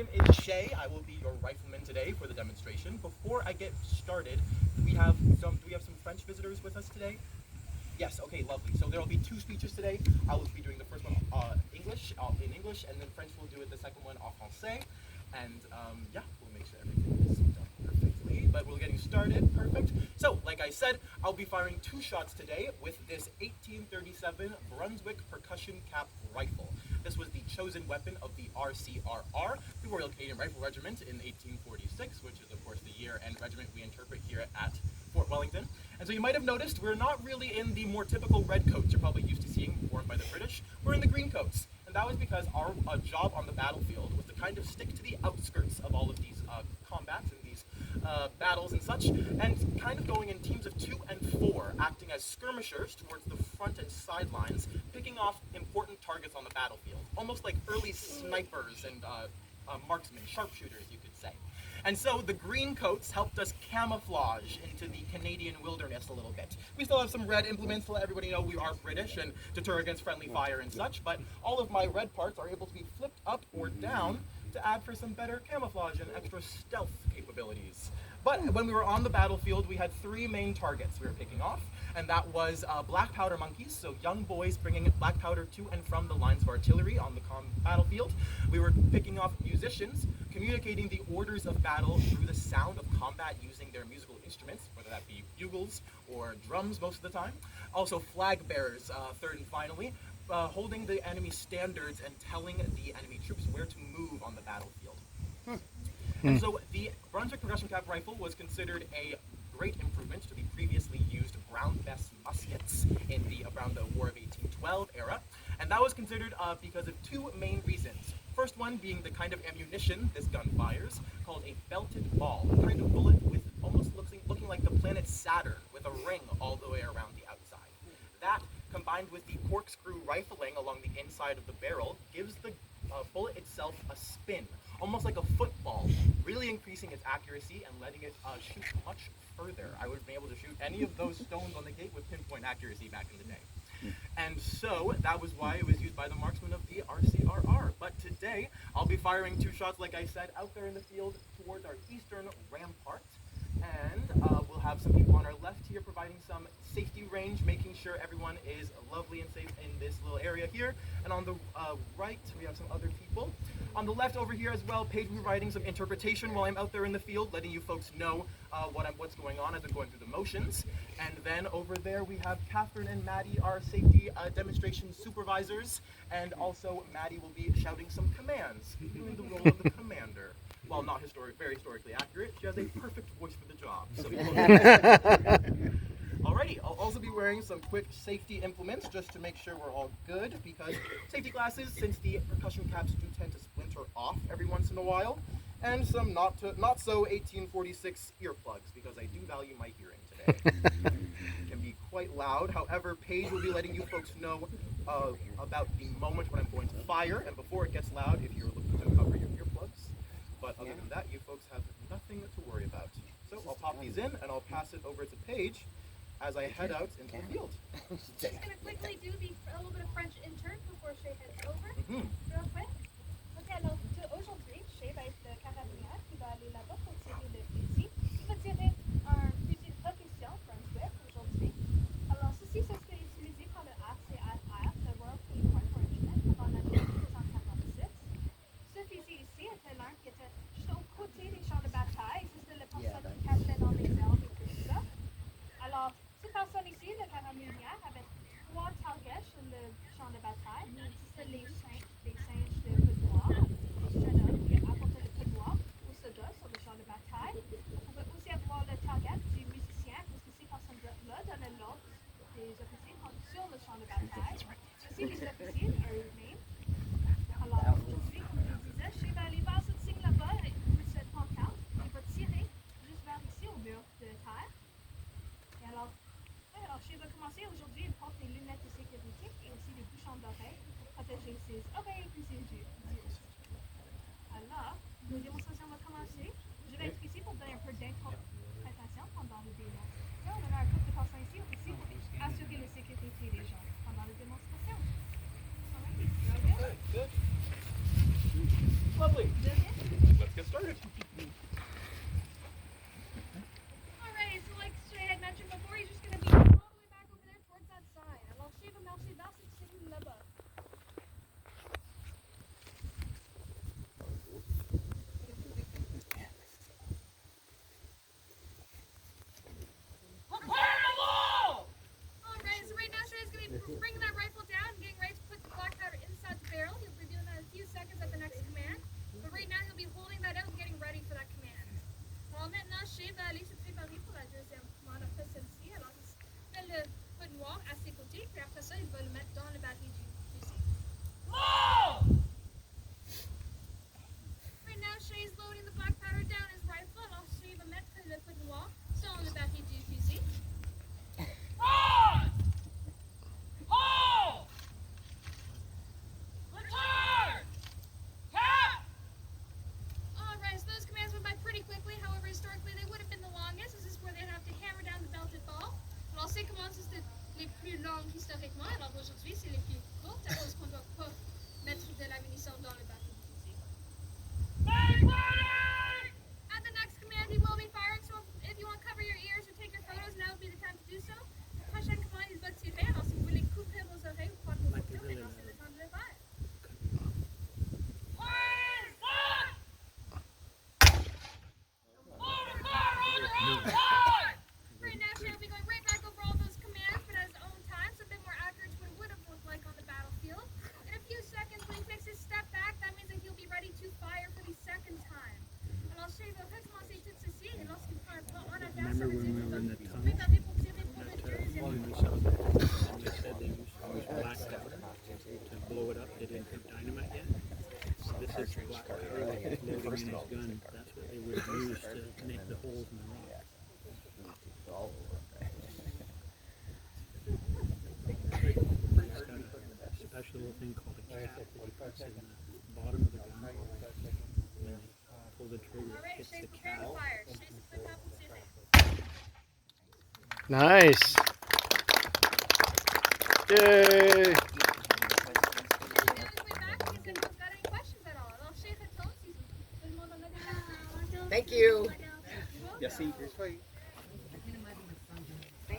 name is Shay. I will be your rifleman today for the demonstration. Before I get started, do we have some French visitors with us today? Yes, okay, lovely. So there will be two speeches today. I will be doing the first one in English, and then French will do it the second one en français. And yeah, we'll make sure everything is done perfectly. But we're getting started, perfect. So, like I said, I'll be firing two shots today with this 1837 Brunswick percussion cap rifle. This was the chosen weapon of the RCRR, the Royal Canadian Rifle Regiment in 1846, which is of course the year and regiment we interpret here at Fort Wellington. And so you might have noticed we're not really in the more typical red coats you're probably used to seeing worn by the British. We're in the green coats. And that was because our job on the battlefield was to kind of stick to the outskirts of all of these combats and these battles and such, and kind of going in teams of 2 and 4, acting as skirmishers towards the front and sidelines, picking off important targets on the battlefield, almost like early snipers and marksmen, sharpshooters, you could say. And so the green coats helped us camouflage into the Canadian wilderness a little bit. We still have some red implements to let everybody know we are British and deter against friendly fire and such, but all of my red parts are able to be flipped up or down to add for some better camouflage and extra stealth capabilities. But when we were on the battlefield, we had 3 main targets we were picking off, and that was black powder monkeys, so young boys bringing black powder to and from the lines of artillery on the battlefield. We were picking off musicians, communicating the orders of battle through the sound of combat using their musical instruments, whether that be bugles or drums most of the time. Also flag bearers, third and finally, holding the enemy standards and telling the enemy troops where to move on the battlefield. And so the Brunswick percussion cap rifle was considered a great improvement to the previously used Brown Bess muskets in around the War of 1812 era, and that was considered because of 2 main reasons. First one being the kind of ammunition this gun fires, called a belted ball, a kind of bullet with almost looking like the planet Saturn, with a ring all the way around the outside. That, combined with the corkscrew rifling along the inside of the barrel, gives the bullet itself a spin, almost like a football, really increasing its accuracy and letting it shoot much further. I would have been able to shoot any of those stones on the gate with pinpoint accuracy back in the day. And so that was why it was used by the marksmen of the RCRR. But today, I'll be firing 2 shots, like I said, out there in the field towards our eastern rampart. And we'll have some people on our left here providing some safety range, making sure everyone is lovely and safe in this little area here. And on the right, we have some other people. On the left over here as well, Paige will be providing some interpretation while I'm out there in the field, letting you folks know what's going on as I'm going through the motions. And then over there we have Catherine and Maddie, our safety demonstration supervisors. And also Maddie will be shouting some commands, doing the role of the commander. While not very historically accurate, she has a perfect voice for the job. So alrighty, I'll also be wearing some quick safety implements just to make sure we're all good, because safety glasses, since the percussion caps do tend to splinter off every once in a while, and some not so 1846 earplugs, because I do value my hearing today. It can be quite loud. However, Paige will be letting you folks know about the moment when I'm going to fire, and before it gets loud, if you're looking to cover your earplugs. But other than that, you folks have nothing to worry about. So I'll pop these in and I'll pass it over to Paige as I head out into the field. Just going to quickly do a little bit of French intern before Shay heads over. Real quick. Ok, alors aujourd'hui, Shay va être le carabinier qui va aller là-bas pour tirer le fusil. Il va tirer un fusil de percussion Brunswick aujourd'hui. Alors ceci, ça serait utilisé par le RCRR, le Royal Canadian Rifle Regiment, pendant l'année 1846. Ce fusil ici était l'un qui était juste au côté des champs de bataille. C'était le personne qui cachait dans les arbres et tout ça. Alors, cette personne ici, le carabinier, avait 3 targets sur le champ de bataille. C'était les singes de peau noire. Les jeunes hommes qui apportaient le peau noire aux soldats sur le champ de bataille. On pouvait aussi avoir le target du musicien, parce que ces personnes-là donnaient l'ordre des officiers sur le champ de bataille. Aussi les officiers eux-mêmes. Alors, aujourd'hui, comme je disais, Shay va aller voir ce signe là-bas, avec cette pancarte. Il va tirer juste vers ici, au mur de terre. Et alors Shay va commencer. Aujourd'hui, il porte des lunettes de sécurité et aussi des bouchons d'oreilles pour protéger ses oreilles et ses yeux. Alors, la démonstration va commencer. Je vais être ici pour donner un peu d'interprétation pendant la démonstration. On a un groupe de personnes ici aussi pour assurer la sécurité des gens pendant la démonstration. Good. Lovely. wall. Still on the back edge if you see. Run! Hold! Return! Cap! Alright, so those commands went by pretty quickly. However, historically, they would have been the longest. This is where they'd have to hammer down the belted ball. Alors, ces commandes, c'était les plus longues historiquement. Alors, aujourd'hui, c'est les plus courtes à cause qu'on ne doit pas mettre de la munition dans le bateau du fusil. Stay ready! At the next command, he will be firing. So if you want to cover your ears or take your photos, now would be the time to do so. Prochaine commande, il va tirer. Alors, si vous voulez couvrir vos oreilles ou prendre vos photos, maintenant, c'est le temps de le faire. Please, look! Order fire on the outside! Right now, she'll be going right back over all those commands, but at his own time, so a bit more accurate to what it would have looked like on the battlefield. In a few seconds, when he takes his step back, that means that he'll be ready to fire for the second time. Alors, Shay va recommencer tout ceci, et lorsqu'il prend un pas en avant, ça veut dire qu'il va se préparer pour tirer pour le deuxième When we coup. saw that, and they said they used black powder to blow it up. They didn't have dynamite yet. This is black powder they were loading in his gun. That's what they would have used to make the holes in the rock. It's got a special little thing called a cap that he puts in the bottom of the gun. When they pull the trigger, it Alright, hits Shay, the prepare cap. to fire. Shay se prépare pour tirer. Nice. Yay. On his way back, he's going to got any questions at all. Alors, Shay retourne, si tout le monde en a des questions. Thank you. Merci.